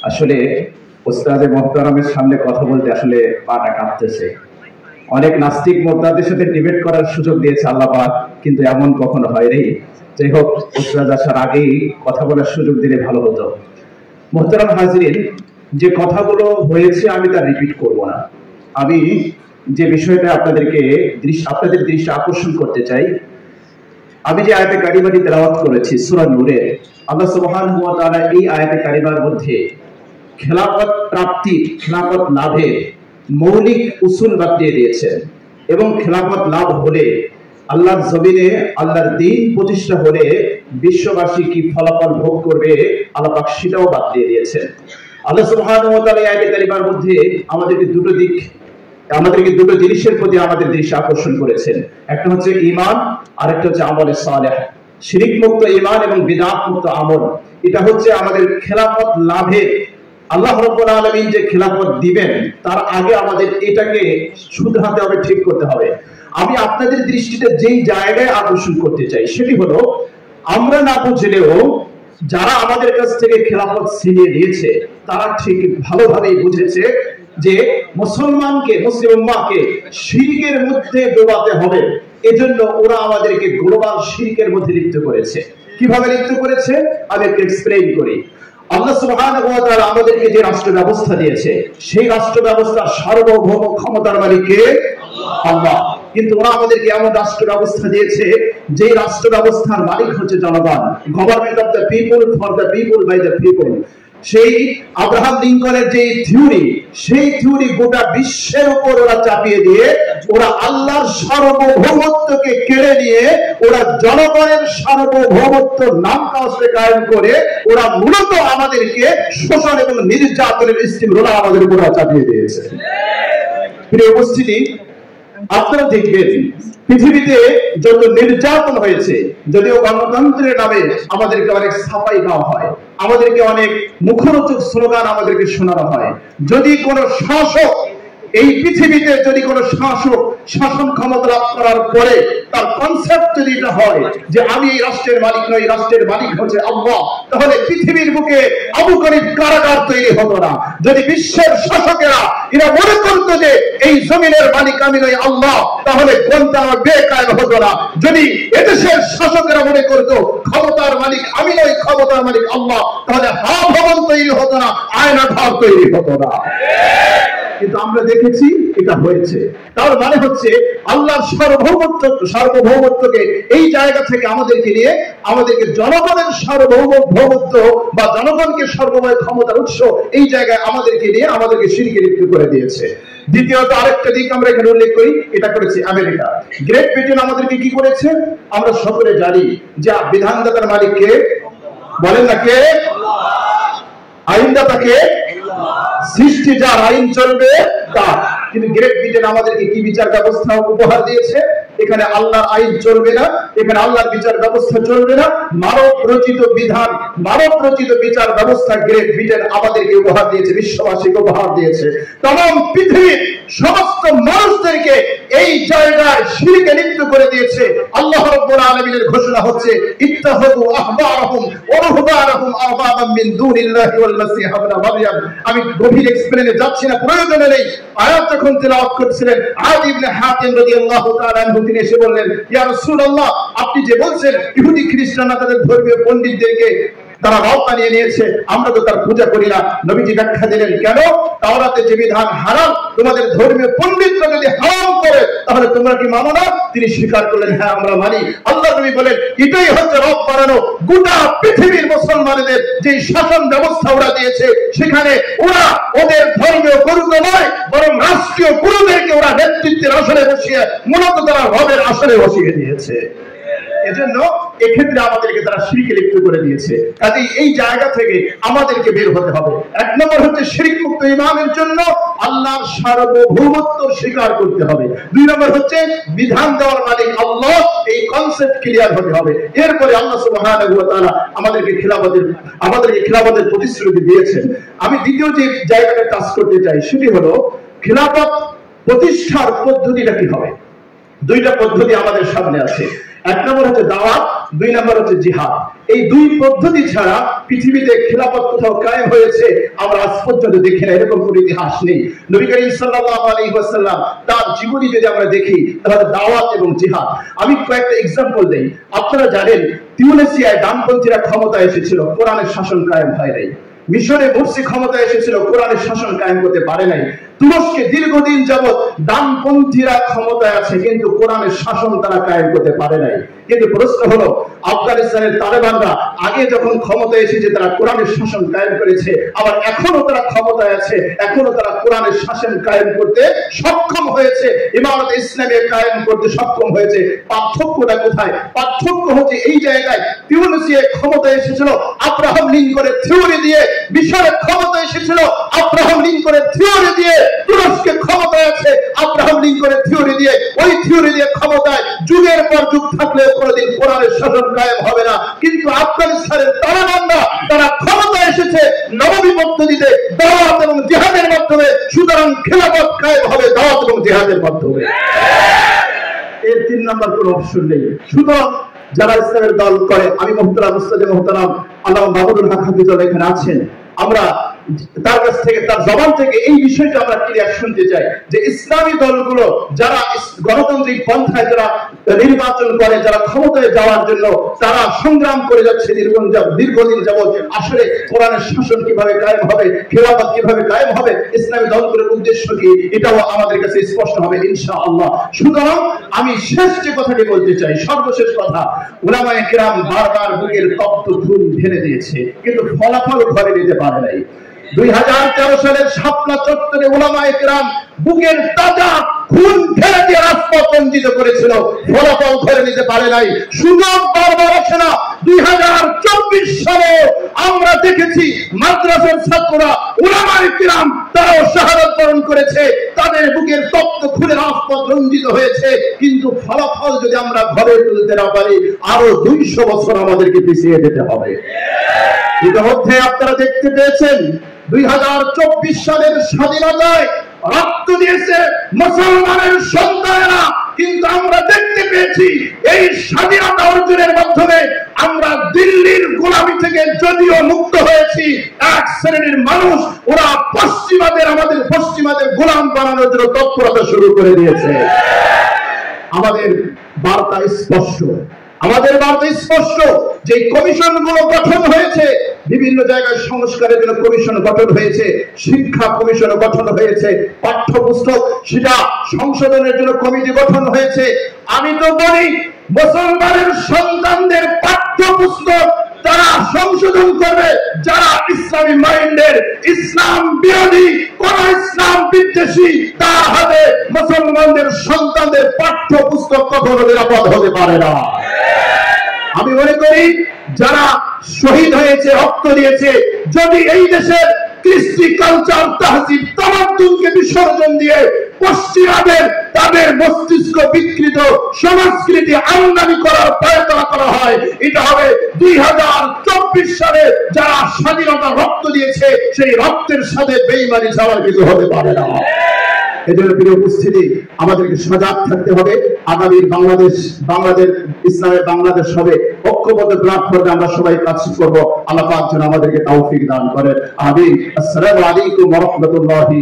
আসলে উস্তাদে মোহতারামের সামনে কথা বলতে আসলে পাটা কাঁপতেছে। অনেক নাস্তিক মোর্তাদের সাথে ডিবেট করার সুযোগ দিয়েছে আল্লাহ পাক, কিন্তু এমন কখনো হয়নি। যাই হোক, উস্তাদ আসার আগেই কথা বলার সুযোগ দিলে ভালো হতো। মোহতারাম হাজরিন, যে কথাগুলো হয়েছে আমি তা রিপিট করব না। আমি যে বিষয়টা আপনাদের দৃষ্টি আকর্ষণ করতে চাই, আমি যে আয়াতে কারিমাটি তেলাওয়াত করেছি সূরা নূরে, আল্লাহ সুবহানাহু ওয়া তাআলা এই আয়াতে কারিমার মধ্যে খেলাফত প্রাপ্তি, খেলাফত লাভের মৌলিক উসুল বাতলিয়ে দিয়েছেন। এবং খেলাফত লাভ হলে, আল্লাহর জমিনে আল্লাহর দ্বীন প্রতিষ্ঠা হলে বিশ্ববাসী কি ফলাফল ভোগ করবে আল্লাহ পাক সেটাও বাতলিয়ে দিয়েছেন। আল্লাহ সুবহানাহু ওয়া তাআলা এই আয়াতে কারিমার মধ্যে আমাদেরকে দুটো জিনিসের প্রতি আমাদের দৃষ্টি আকর্ষণ করেছেন। একটা হচ্ছে ঈমান, আর একটা হচ্ছে আমলে সালেহ। শিরক মুক্ত ঈমান এবং বিদআত মুক্ত আমল, এটা হচ্ছে আমাদের খেলাফত লাভে আল্লাহ রাব্বুল আলামিন যে খেলাফত দিবেন তার আগে আমাদের এটাকে শুধরাতে হবে, ঠিক করতে হবে। আমি আপনাদের দৃষ্টিতে যেই জায়গায় আকর্ষণ করতে চাই সেটি হলো, আমরা না বুঝলেও যারা আমাদের কাছ থেকে খেলাফত ছিনিয়ে নিয়েছে তারা ঠিক ভালোভাবেই বুঝেছে যে মুসলমানকে, মুসলিম উম্মাহকে শিরকের মধ্যে ডোবাতে হবে। এজন্য ওরা আমাদেরকে গ্লোবাল শিরকের মধ্যে লিপ্ত করেছে। কিভাবে লিপ্ত করেছে আমি একটু এক্সপ্লেইন করি। আল্লাহ সুবহানাহু ওয়া তাআলা আমাদেরকে যে রাষ্ট্র ব্যবস্থা দিয়েছে, সেই রাষ্ট্র ব্যবস্থার সার্বভৌম ক্ষমতার মালিক কে? আল্লাহ। কিন্তু ওরা আমাদেরকে এমন রাষ্ট্র ব্যবস্থা দিয়েছে যে রাষ্ট্র ব্যবস্থার মালিক হচ্ছে জনগণ। Government of the people, for the people, by the people. সেই আব্রাহাম লিঙ্কনের যে থিওরি, সেই থিওরি গোটা বিশ্বের উপর ওরা চাপিয়ে দিয়ে ওরা আল্লাহর সার্বভৌমত্বকে কেড়ে নিয়ে ওরা জনগণের সার্বভৌমত্ব নাম কাজে কায়েম করে ওরা মূলত আমাদেরকে শোষণ এবং নির্যাতনের স্টিমরোল আমাদের উপর চাপিয়ে দিয়েছে। প্রিয় উপস্থিতি, আপনারা দেখবেন পৃথিবীতে যত নির্যাতন হয়েছে, যদিও গণতন্ত্রের নামে আমাদেরকে অনেক ছাপাই দেওয়া হয়, আমাদেরকে অনেক মুখরোচক স্লোগান আমাদেরকে শোনানো হয়, যদি কোনো শাসক এই পৃথিবীতে, যদি কোনো শাসক শাসন ক্ষমতা লাভ করার পরে তার কনসেপ্ট যদি এটা হয় যে আমি এই রাষ্ট্রের মালিক নই, রাষ্ট্রের মালিক হচ্ছে আল্লাহ, তাহলে পৃথিবীর বুকে আবু গরিব কারাগার তৈরি হতো না। যদি বিশ্বের শাসকেরা এরা মনে করতো যে এই জমিনের মালিক আমি নই আল্লাহ, তাহলে কোনটা বেকায়দা হতো না। যদি এদেশের শাসকেরা মনে করতো ক্ষমতার মালিক আমি নই, ক্ষমতার মালিক আল্লাহ, তাহলে হা ভবন তৈরি হতো না, আয়না ঘর তৈরি হতো না। কিন্তু আমরা দেখেছি এটা হয়েছে। তার মানে হচ্ছে আল্লাহর সার্বভৌমত্বকে এই জায়গা থেকে আমাদেরকে নিয়ে আমাদেরকে জনগণের সার্বভৌমত্ব বা জনগণকে সর্বময় ক্ষমতার উৎস এই জায়গায় আমাদেরকে নিয়ে আমাদেরকে শিরকে লিপ্ত করে দিয়েছে। দ্বিতীয়ত আরেকটা দিক আমরা এখানে উল্লেখ করি, এটা করেছে আমেরিকা। গ্রেট ব্রিটেন আমাদেরকে কি করেছে আমরা সকলে জানি যে বিধানদাতার মালিক কে? বলেন না কে? আইনদাতা কে? সৃষ্টি যার, আইন চলবে তার। কিন্তু গ্রেট ব্রিটেন আমাদেরকে কি বিচার ব্যবস্থা উপহার দিয়েছে? এখানে আল্লাহর আইন চলবে না, এখানে আল্লাহর বিচার ব্যবস্থা চলবে না, মানব রচিত বিধান, মানব রচিত বিচার ব্যবস্থা গ্রেট ব্রিটেন আমাদেরকে উপহার দিয়েছে, বিশ্ববাসীকে উপহার দিয়েছে। তমাম পৃথিবীর সমস্ত মানুষদেরকে এই জায়গায় শিরকে লিপ্ত করে দিয়েছে। আল্লাহ রাব্বুল আলামিনের ঘোষণা হচ্ছে ইত্তাখাযু আহবারহুম ওয়া রুহবানহুম আরবাবাম মিন দুনিল্লাহি ওয়াল মাসিহ ইবনে মারইয়াম। আমি গভীর এক্সপ্লেনে যাচ্ছি না, প্রয়োজন নেই। আয়াত যখন তেলাওয়াত করছিলেন আদি ইবনে হাতিম রাদিয়াল্লাহু তাআলা আনহু তিনি এসে বললেন, ইয়া রাসূলুল্লাহ, আপনি যে বলছেন ইহুদি খ্রিস্টানরা তাদের ধর্মীয় পণ্ডিতদেরকে তারা রব বানিয়ে নিয়েছে, আমরা তো তার পূজা করি না। নবীজি ব্যাখ্যা দিলেন, কেন? তাওরাতে যে বিধান হারাম, তোমাদের ধর্মীয় পণ্ডিতরা যদি হারাম করে তাহলে তোমরা কি মানো না? তিনি স্বীকার করলেন, হ্যাঁ আমরা মানি। আল্লাহ নবী বলেন, এটাই হচ্ছে রব বানানো। গোটা পৃথিবীর মুসলমানদের যে শাসন ব্যবস্থা ওরা দিয়েছে, সেখানে ওরা ওদের ধর্মীয় গুরুকে নয় বরং রাষ্ট্রীয় গুরুদেরকে ওরা নেতৃত্বের আসনে বসিয়ে মূলত তারা রবের আসনে বসিয়ে দিয়েছে। এজন্য এক্ষেত্রে আমাদেরকে তারা শিরকে লিপ্ত করে দিয়েছে। কাজেই এই জায়গা থেকে আমাদেরকে বের হতে হবে। এক নম্বর হচ্ছে শিরক মুক্ত ঈমানের জন্য আল্লাহর সার্বভৌমত্ব স্বীকার করতে হবে। দুই নম্বর হচ্ছে বিধান দেওয়ার মালিক আল্লাহ, এই কনসেপ্ট ক্লিয়ার হতে হবে। এরপরে আল্লাহ সুবহানাহু ওয়া তাআলা আমাদেরকে খিলাফতের প্রতিশ্রুতি দিয়েছেন। আমি দ্বিতীয় যে জায়গাটা টাচ করতে চাই সেটি হলো খিলাফত প্রতিষ্ঠার পদ্ধতিটা কি হবে। দুইটা পদ্ধতি আমাদের সামনে আছে। এক নম্বর হচ্ছে দাওয়াত, দুই নম্বর হচ্ছে জিহাদ। এই দুই পদ্ধতি ছাড়া পৃথিবীতে খিলাফত কোথাও কায়েম হয়েছে আমরা আজ পর্যন্ত দেখি না, এরকম কোনো ইতিহাস নেই। নবী করিম সাল্লাল্লাহু আলাইহি ওয়াসাল্লাম তার জীবনী যদি আমরা দেখি তাহলে দাওয়াত এবং জিহাদ। আমি কয়েকটা এক্সাম্পল দেই। আপনারা জানেন তিউনিসিয়ায় ডানপন্থীরা ক্ষমতা এসেছিল, কোরআনের শাসন কায়েম হয় নাই। মিশরে মুরসি ক্ষমতা এসেছিল, কোরআনের শাসন কায়েম করতে পারে নাই। তুরস্কে দীর্ঘদিন যাবৎ ডানপন্থীরা ক্ষমতায় আছে, কিন্তু কোরআনের শাসন তারা কায়েম করতে পারে নাই। কিন্তু প্রশ্ন হলো আফগানিস্তানের তালেবানরা আগে যখন ক্ষমতায় এসেছে তারা কোরআনের শাসন কায়েম করেছে, আবার এখনো তারা ক্ষমতায় আছে, এখনো তারা কোরআনের শাসন কায়েম করতে সক্ষম হয়েছে, ইমারত ইসলামিয়া কায়েম করতে সক্ষম হয়েছে। পার্থক্যটা কোথায়? পার্থক্য হচ্ছে এই জায়গায় তিউনিসিয়ায় ক্ষমতায় এসেছিল আব্রাহাম লিঙ্কনের থিওরি দিয়ে, মিশরে ক্ষমতা এসেছিল আব্রাহাম লিঙ্কনের থিওরি দিয়ে, তুরস্কে ক্ষমতায় আছে আব্রাহাম লিঙ্কনের থিওরি দিয়ে। ওই থিওরি দিয়ে ক্ষমতায় যুগের পর যুগ থাকলে কোনদিন কোরআনের শাসন কায়েম হবে না। কিন্তু আফগানিস্তানের তালেবানরা তারা ক্ষমতা এসেছে নববী পদ্ধতিতে, দাওয়াত এবং জিহাদের মাধ্যমে। সুতরাং খিলাফত কায়েম হবে দাওয়াত এবং জিহাদের মাধ্যমে। এর তিন নাম্বার কোনো অপশন নেই। সুতরাং যারা ইসলামের দল করে, আমি মুহতারাম উস্তাদে মুহতারাম আল্লামা মাহমুদুল হক হাফিজুল্লাহ এখানে আছেন, আমরা তার কাছ থেকে, তার জবান থেকে এই বিষয়টা আমরা ক্লিয়ার শুনতে চাই যে ইসলামী দলগুলো যারা গণতান্ত্রিক পন্থায় যারা নির্বাচন করে, যারা ক্ষমতায় যাওয়ার জন্য তারা সংগ্রাম করে যাচ্ছে দীর্ঘদিন যাবৎ, আসলে কোরআনের শাসন কিভাবে কায়েম হবে, খেলাফত কিভাবে কায়েম হবে, ইসলামী দলগুলোর উদ্দেশ্য কি, এটাও আমাদের কাছে স্পষ্ট হবে ইনশাআল্লাহ। সুতরাং আমি শেষ যে কথাটি বলতে চাই, সর্বশেষ কথা, উলামায়ে কেরাম বারবার বুকের তপ্ত খুন ঢেলে দিয়েছে, কিন্তু ফলাফল ঘরে নিতে পারে নাই। 2013 সালের শাপলা চত্বরে উলামায়ে কেরাম বুকের তাজা খুন ঢেলে দিয়ে রাজপথ বঞ্চিত করেছিল, ফলাফল ঘরে নিতে পারে নাই। সুযোগ বারবার আসে না। 2024 সালে আমরা দেখেছি মাদ্রাসার ছাত্ররা উলামায়ে কেরাম তারাও শাহাদাত বরণ করেছে, তাদের বুকের তপ্ত খুনে রাজপথ রঞ্জিত হয়েছে, কিন্তু ফলাফল যদি আমরা ঘরে তুলতে না পারি আরো 200 বছর আমাদেরকে পিছিয়ে যেতে হবে। ইতিমধ্যে আপনারা দেখতে পেয়েছেন 2024 সালের স্বাধীনতায় রক্ত দিয়েছে মুসলমানের সন্তানেরা, কিন্তু আমরা দেখতে পেয়েছি এই স্বাধীনতা অর্জনের মাধ্যমে আমরা দিল্লির গোলামি থেকে যদিও মুক্ত হয়েছি, এক শ্রেণীর মানুষ ওরা আমাদের পশ্চিমাদের গোলাম বানানোর জন্য তৎপরতা শুরু করে দিয়েছে। আমাদের বার্তা স্পষ্ট, আমাদের বার্তা স্পষ্ট যে কমিশনগুলো গঠন হয়েছে, বিভিন্ন জায়গায় সংস্কারের জন্য কমিশন গঠন হয়েছে, শিক্ষা কমিশন গঠন হয়েছে, পাঠ্যপুস্তক সেটা সংশোধনের জন্য কমিটি গঠন হয়েছে। আমি তো বলি মুসলমানের সন্তানদের পাঠ্যপুস্তক তারা সংশোধন করবে যারা ইসলামী মাইন্ডের, ইসলাম বিরোধী, কোন ইসলাম বিদ্বেষী, তার হাতে মুসলমানদের সন্তানদের পাঠ্যপুস্তক কখনো নিরাপদ হতে পারে না। আমি মনে করি যারা শহীদ হয়েছে, রক্ত দিয়েছে, যদি এই দেশের কৃষ্টি, কালচার, তাহজিব, তামাদ্দুনকে বিসর্জন দিয়ে পশ্চিমাদের তাদের মস্তিষ্ক বিকৃত সংস্কৃতি আমদানি করার প্রয়ত্ন করা হয়, এটা হবে 2024 সালে যারা স্বাধীনতা রক্ত দিয়েছে সেই রক্তের সাথে বেঈমানি যাওয়ার কিছু হতে পারে না। এদের প্রিয় উপস্থিতি, আমাদেরকে সজাগ থাকতে হবে। আগামীর বাংলাদেশ ইসলামের বাংলাদেশ হবে, ঐক্যবদ্ধ প্ল্যাটফর্মে আমরা সবাই কাজ করব। আল্লাহ পাক যেন আমাদেরকে তৌফিক দান করেন। আমিন। আসসালামু আলাইকুম ওয়া রাহমাতুল্লাহি।